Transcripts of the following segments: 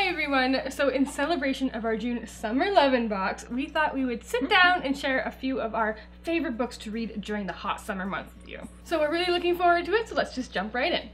Hi everyone! So in celebration of our June Summer Lovin' box, we thought we would sit down and share a few of our favorite books to read during the hot summer months with you. So we're really looking forward to it, so let's just jump right in.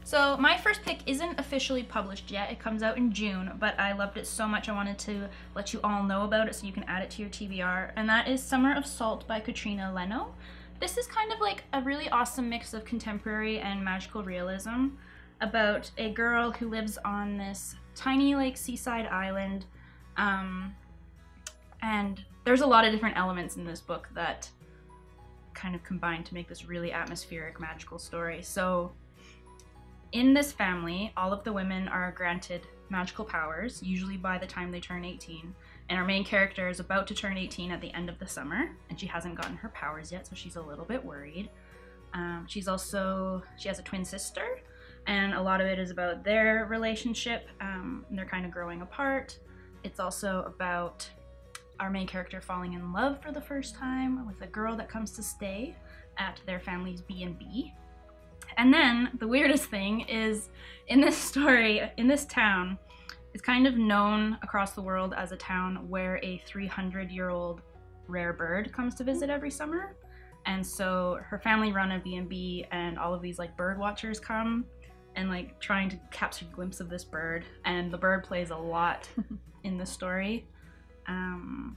So my first pick isn't officially published yet. It comes out in June, but I loved it so much I wanted to let you all know about it so you can add it to your TBR, and that is Summer of Salt by Katrina Leno. This is kind of like a really awesome mix of contemporary and magical realism about a girl who lives on this tiny like seaside island, and there's a lot of different elements in this book that kind of combine to make this really atmospheric magical story. So in this family, all of the women are granted magical powers, usually by the time they turn 18, and our main character is about to turn 18 at the end of the summer, and she hasn't gotten her powers yet, so she's a little bit worried. She has a twin sister, and a lot of it is about their relationship, and they're kind of growing apart. It's also about our main character falling in love for the first time with a girl that comes to stay at their family's B&B. And then the weirdest thing is, in this story, in this town, it's kind of known across the world as a town where a 300-year-old rare bird comes to visit every summer. And so her family run a B&B, and all of these like bird watchers come and like trying to capture a glimpse of this bird, and the bird plays a lot in the story. And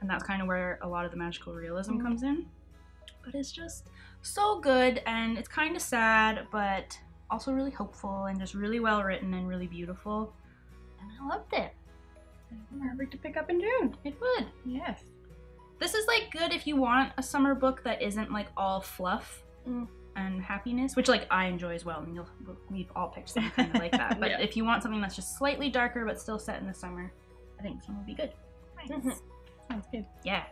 that's kind of where a lot of the magical realism comes in. But it's just so good, and it's kind of sad, but also really hopeful and just really well written and really beautiful. And I loved it. Perfect to pick up in June. It would. Yes. This is like good if you want a summer book that isn't like all fluff and happiness, which like I enjoy as well. I mean, we've all picked something kind of like that. But if you want something that's just slightly darker but still set in the summer, I think this one would be good. Nice. Sounds good. Yeah.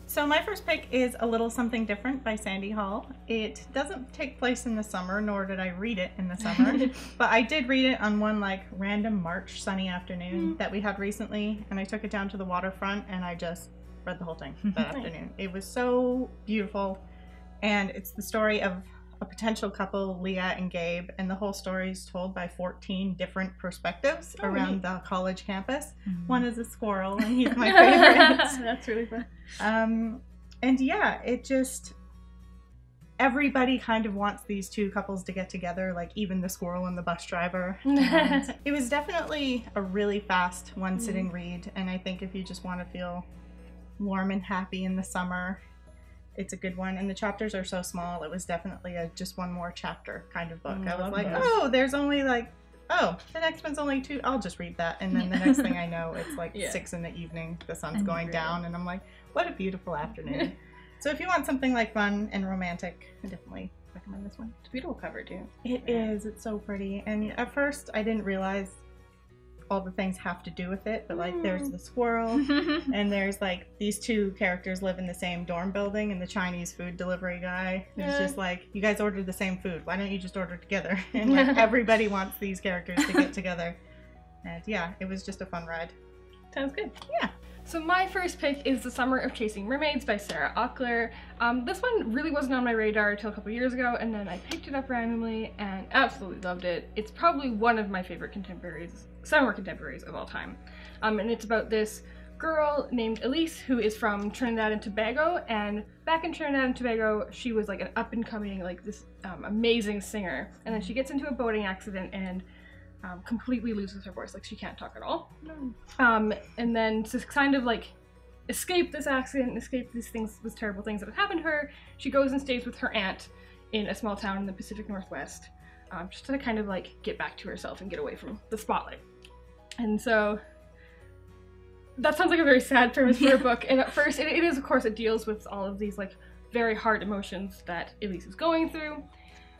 So my first pick is A Little Something Different by Sandy Hall. It doesn't take place in the summer, nor did I read it in the summer, but I did read it on one like random March sunny afternoon that we had recently, and I took it down to the waterfront and I just read the whole thing that afternoon. It was so beautiful, and it's the story of a potential couple, Leah and Gabe, and the whole story is told by 14 different perspectives around the college campus. One is a squirrel, and he's my favorite. That's really fun. And yeah, it just, everybody kind of wants these two couples to get together, like even the squirrel and the bus driver. It was definitely a really fast one-sitting read, and I think if you just want to feel warm and happy in the summer, it's a good one. And the chapters are so small, it was definitely a just one more chapter kind of book. I was like, oh, there's only like, oh, the next one's only 2, I'll just read that. And then the next thing I know, it's like 6 in the evening, the sun's going down, and I'm like, what a beautiful afternoon. So if you want something like fun and romantic, I definitely recommend this one. It's a beautiful cover too. It is, it's so pretty. And at first I didn't realize all the things have to do with it, but like there's the squirrel and there's like these two characters live in the same dorm building, and the Chinese food delivery guy is just like, you guys ordered the same food, why don't you just order together? And like everybody wants these characters to get together. And yeah, it was just a fun ride. Sounds good. Yeah. So my first pick is The Summer of Chasing Mermaids by Sarah Ockler. This one really wasn't on my radar until a couple years ago, and then I picked it up randomly and absolutely loved it. It's probably one of my favorite summer contemporaries of all time. And it's about this girl named Elise who is from Trinidad and Tobago, and back in Trinidad and Tobago she was like an up-and-coming like this amazing singer, and then she gets into a boating accident and completely loses her voice, like she can't talk at all. And then to kind of like escape this accident and escape these terrible things that have happened to her, she goes and stays with her aunt in a small town in the Pacific Northwest, just to kind of like get back to herself and get away from the spotlight. And so that sounds like a very sad premise for a book, and at first it is, of course, it deals with all of these like very hard emotions that Elise is going through.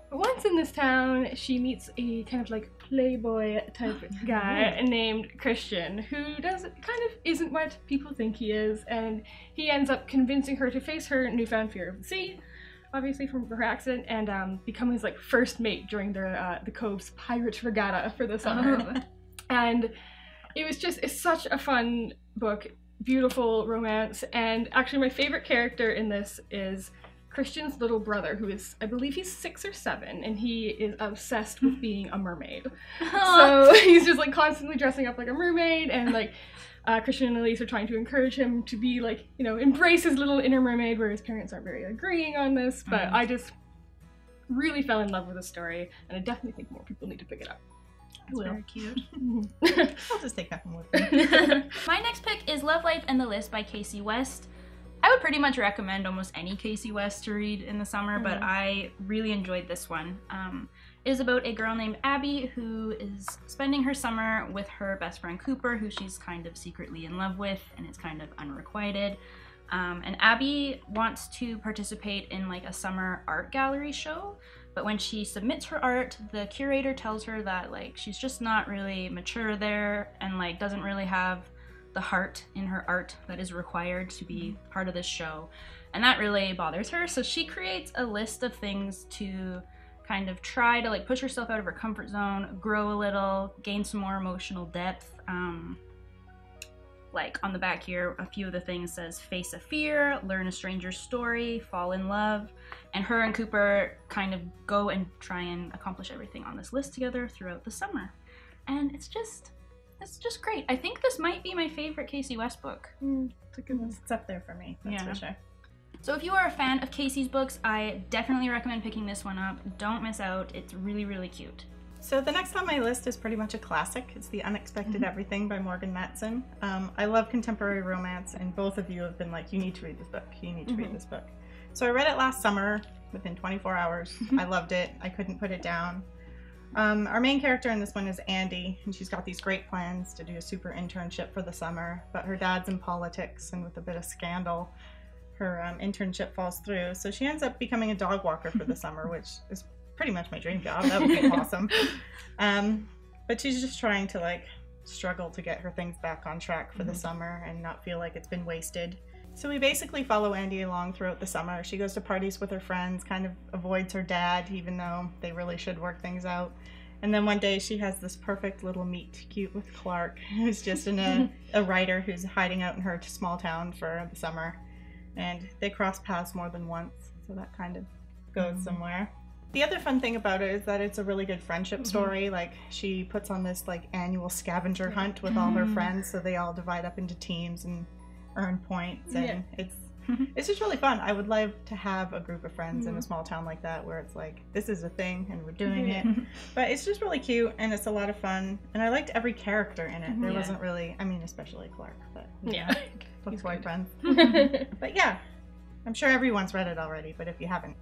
But once in this town, she meets a kind of like playboy type guy named Christian, who kind of isn't what people think he is, and he ends up convincing her to face her newfound fear of the sea, obviously from her accident, and become his like first mate during the Cove's pirate regatta for the summer. And it's such a fun book, beautiful romance, and actually my favorite character in this is Christian's little brother, who is, I believe he's 6 or 7, and he is obsessed with being a mermaid. So he's just like constantly dressing up like a mermaid, and like Christian and Elise are trying to encourage him to be like, you know, embrace his little inner mermaid, where his parents aren't very agreeing on this, but I just really fell in love with the story, and I definitely think more people need to pick it up. That's very cute. I'll just take that one with me. My next pick is Love Life and the List by Kasie West. I would pretty much recommend almost any Kasie West to read in the summer, but I really enjoyed this one. It is about a girl named Abby who is spending her summer with her best friend Cooper, who she's kind of secretly in love with, and it's kind of unrequited. And Abby wants to participate in like a summer art gallery show, but when she submits her art, the curator tells her that like she's just not really mature there, and like doesn't really have the heart in her art that is required to be part of this show. And that really bothers her, so she creates a list of things to kind of try to like push herself out of her comfort zone, grow a little, gain some more emotional depth. Like on the back here, a few of the things says face a fear, learn a stranger's story, fall in love, and her and Cooper kind of go and try and accomplish everything on this list together throughout the summer. And it's just great. I think this might be my favorite Kasie West book. It's up there for me, that's for sure. So if you are a fan of Kasie's books, I definitely recommend picking this one up. Don't miss out. It's really, really cute. So the next on my list is pretty much a classic. It's The Unexpected Everything by Morgan Matson. I love contemporary romance, and both of you have been like, you need to read this book, you need to read this book. So I read it last summer within 24 hours. I loved it. I couldn't put it down. Our main character in this one is Andy, and she's got these great plans to do a super internship for the summer, but her dad's in politics, and with a bit of scandal, her internship falls through. So she ends up becoming a dog walker for the summer, which is pretty much my dream job. That would be awesome. But she's just trying to like struggle to get her things back on track for the summer and not feel like it's been wasted. So we basically follow Andy along throughout the summer. She goes to parties with her friends, kind of avoids her dad, even though they really should work things out. And then one day she has this perfect little meet cute with Clark, who's just a writer who's hiding out in her small town for the summer. And they cross paths more than once, so that kind of goes somewhere. The other fun thing about it is that it's a really good friendship story. Like, she puts on this like annual scavenger hunt with all her friends, so they all divide up into teams and earn points, and it's just really fun. I would love to have a group of friends in a small town like that, where it's like, this is a thing and we're doing it. But it's just really cute, and it's a lot of fun, and I liked every character in it. There wasn't really, I mean, especially Clark, but his boyfriend. But yeah, I'm sure everyone's read it already, but if you haven't,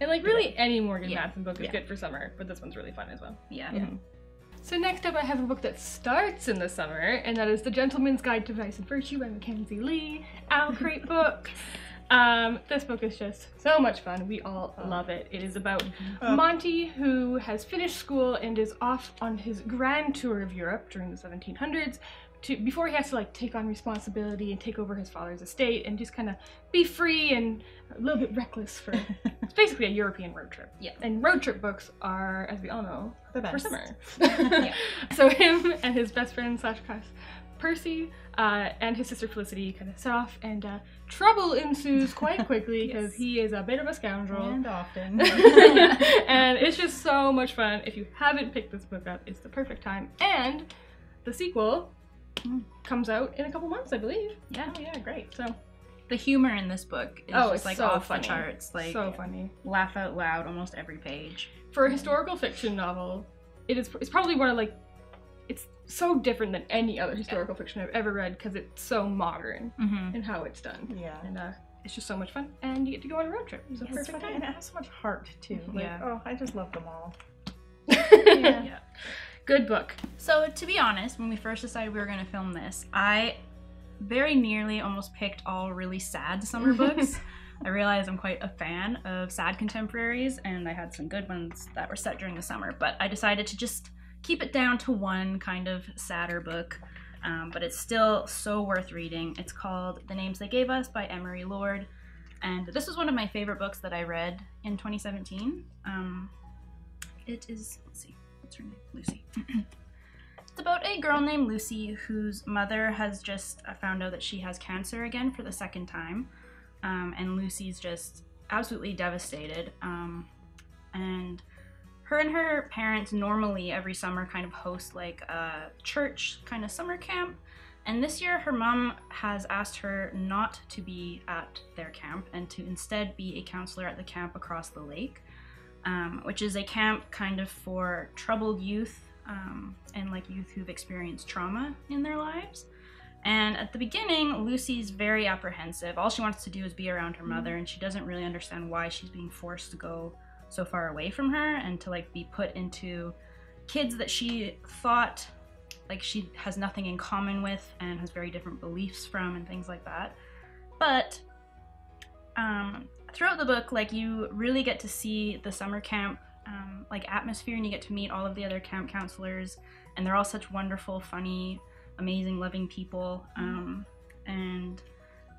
and like really any Morgan Matson book is good for summer, but this one's really fun as well. So next up I have a book that starts in the summer, and that is The Gentleman's Guide to Vice and Virtue by Mackenzi Lee, OwlCrate book. This book is just so much fun. We all love it. It is about Monty, who has finished school and is off on his grand tour of Europe during the 1700s before he has to like take on responsibility and take over his father's estate and just kind of be free and a little bit reckless for it's basically a European road trip. And road trip books are, as we all know, the best for summer. So him and his best friend / class Percy and his sister Felicity kind of set off, and trouble ensues quite quickly because he is a bit of a scoundrel. And often. And it's just so much fun. If you haven't picked this book up, it's the perfect time. And the sequel comes out in a couple months, I believe. Yeah, great. So the humor in this book is just like so off funny. the charts. Like, so funny. Laugh out loud almost every page. For a historical fiction novel, it's probably one of like, it's so different than any other historical fiction I've ever read because it's so modern in how it's done. And it's just so much fun, and you get to go on a road trip. So perfect time. And it has so much heart too. Like, I just love them all. Good book. So to be honest, when we first decided we were going to film this, I very nearly almost picked all really sad summer books. I realize I'm quite a fan of sad contemporaries, and I had some good ones that were set during the summer, but I decided to just keep it down to one kind of sadder book, but it's still so worth reading. It's called The Names They Gave Us by Emery Lord, and this was one of my favorite books that I read in 2017. It is, let's see, what's her name? Lucy. It's about a girl named Lucy whose mother has just found out that she has cancer again for the second time, and Lucy's just absolutely devastated. And her parents normally every summer kind of host like a church kind of summer camp. And this year her mom has asked her not to be at their camp and to instead be a counselor at the camp across the lake, which is a camp kind of for troubled youth and like youth who've experienced trauma in their lives. And at the beginning, Lucy's very apprehensive. All she wants to do is be around her mother, and she doesn't really understand why she's being forced to go so far away from her and to like be put into kids that she thought like she has nothing in common with and has very different beliefs from and things like that. But throughout the book, like you really get to see the summer camp like atmosphere, and you get to meet all of the other camp counselors, and they're all such wonderful, funny, amazing, loving people. And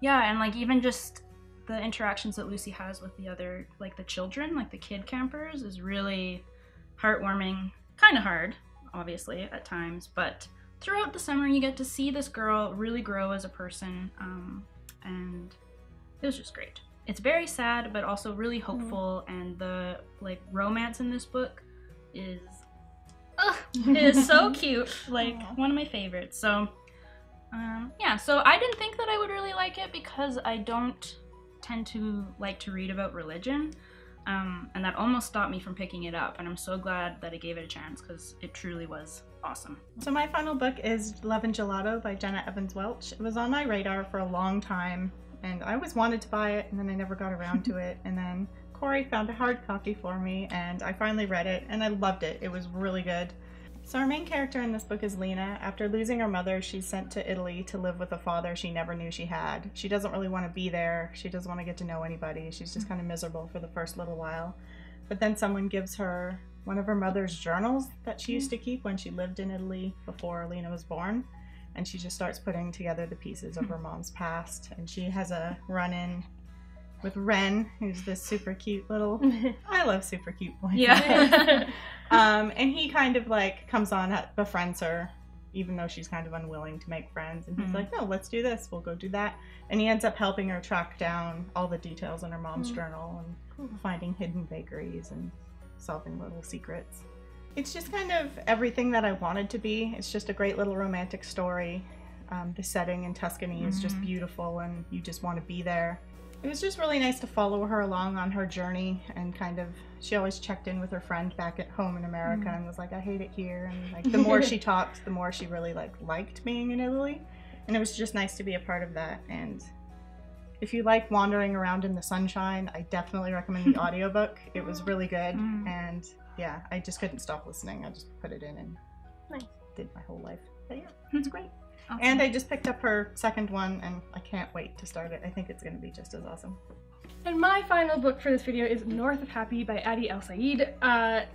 yeah, and like even just the interactions that Lucy has with the other, like the children, like the kid campers, is really heartwarming. Kind of hard, obviously, at times, but throughout the summer you get to see this girl really grow as a person, and it was just great. It's very sad, but also really hopeful, and the like romance in this book is so cute, like one of my favorites. So yeah, so I didn't think that I would really like it because I don't tend to like to read about religion, and that almost stopped me from picking it up, and I'm so glad that I gave it a chance because it truly was awesome. So my final book is Lovin Gelato by Jenna Welch. It was on my radar for a long time, and I always wanted to buy it, and then I never got around to it, and then Cori found a hard copy for me, and I finally read it, and I loved it. It was really good. So our main character in this book is Lena. After losing her mother, she's sent to Italy to live with a father she never knew she had. She doesn't really want to be there. She doesn't want to get to know anybody. She's just kind of miserable for the first little while. But then someone gives her one of her mother's journals that she used to keep when she lived in Italy before Lena was born. And she just starts putting together the pieces of her mom's past. And she has a run-in with Ren, who's this super cute little, I love super cute boys. Yeah. And he kind of like comes on, befriends her, even though she's kind of unwilling to make friends. And he's like, no, let's do this, we'll go do that. And he ends up helping her track down all the details in her mom's journal, and finding hidden bakeries and solving little secrets. It's just kind of everything that I wanted to be. It's just a great little romantic story. The setting in Tuscany is just beautiful, and you just want to be there. It was just really nice to follow her along on her journey, and kind of, she always checked in with her friend back at home in America and was like, I hate it here. And like the more she talked, the more she really liked being in Italy. And it was just nice to be a part of that. And if you like wandering around in the sunshine, I definitely recommend the audiobook. It was really good. And yeah, I just couldn't stop listening. I just put it in and did my whole life. But yeah, it's great. Awesome. And I just picked up her second one, and I can't wait to start it. I think it's going to be just as awesome. And my final book for this video is North of Happy by Alsaid.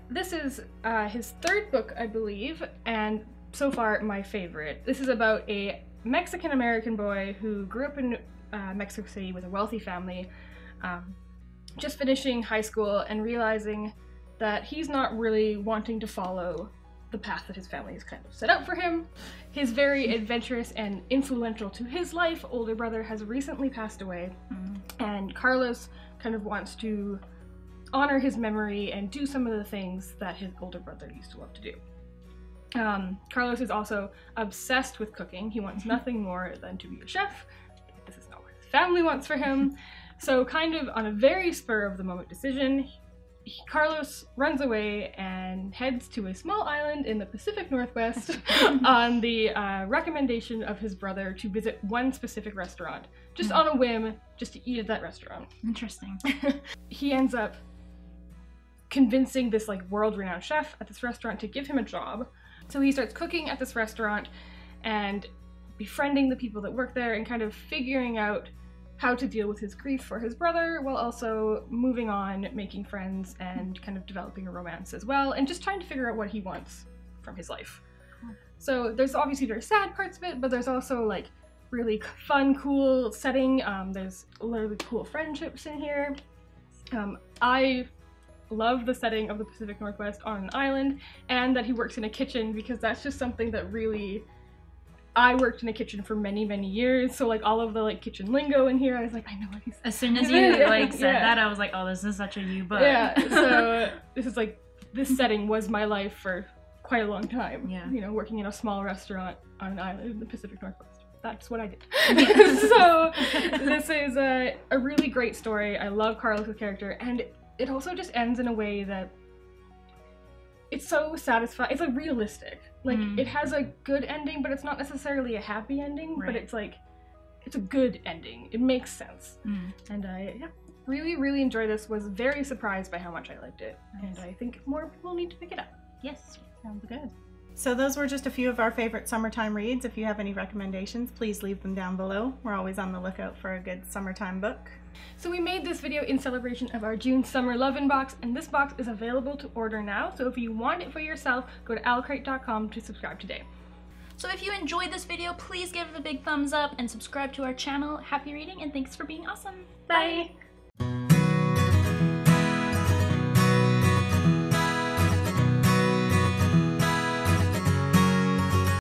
This is his third book, I believe, and so far my favorite. This is about a Mexican-American boy who grew up in Mexico City with a wealthy family, just finishing high school and realizing that he's not really wanting to follow the path that his family has kind of set up for him. His very adventurous and influential to his life older brother has recently passed away, and Carlos kind of wants to honor his memory and do some of the things that his older brother used to love to do. Carlos is also obsessed with cooking. He wants nothing more than to be a chef. This is not what his family wants for him. So kind of on a very spur of the moment decision, Carlos runs away and heads to a small island in the Pacific Northwest on the recommendation of his brother to visit one specific restaurant, just on a whim, just to eat at that restaurant. Interesting. He ends up convincing this like world-renowned chef at this restaurant to give him a job. So he starts cooking at this restaurant and befriending the people that work there and kind of figuring out how to deal with his grief for his brother while also moving on, making friends, and kind of developing a romance as well, and just trying to figure out what he wants from his life. So there's obviously very sad parts of it, but there's also like really fun, cool setting. There's really cool friendships in here. I love the setting of the Pacific Northwest on an island, and that he works in a kitchen, because that's just something that really I worked in a kitchen for many, many years, so like all of the like kitchen lingo in here, I was like, I know what he's. As soon as you like said that, I was like, oh, this is such a you book. Yeah. So this is like, this setting was my life for quite a long time. Yeah. You know, working in a small restaurant on an island in the Pacific Northwest. That's what I did. So this is a really great story. I love Carlos's character, and it also just ends in a way that it's so satisfying. It's like realistic. Like it has a good ending, but it's not necessarily a happy ending. Right. But it's like it's a good ending. It makes sense. And I really, really enjoyed this. Was very surprised by how much I liked it, and I think more people need to pick it up. Yes. Sounds good. So those were just a few of our favorite summertime reads. If you have any recommendations, please leave them down below. We're always on the lookout for a good summertime book. So we made this video in celebration of our June Summer Lovin' box, and this box is available to order now. So if you want it for yourself, go to OwlCrate.com to subscribe today. So if you enjoyed this video, please give it a big thumbs up and subscribe to our channel. Happy reading and thanks for being awesome. Bye!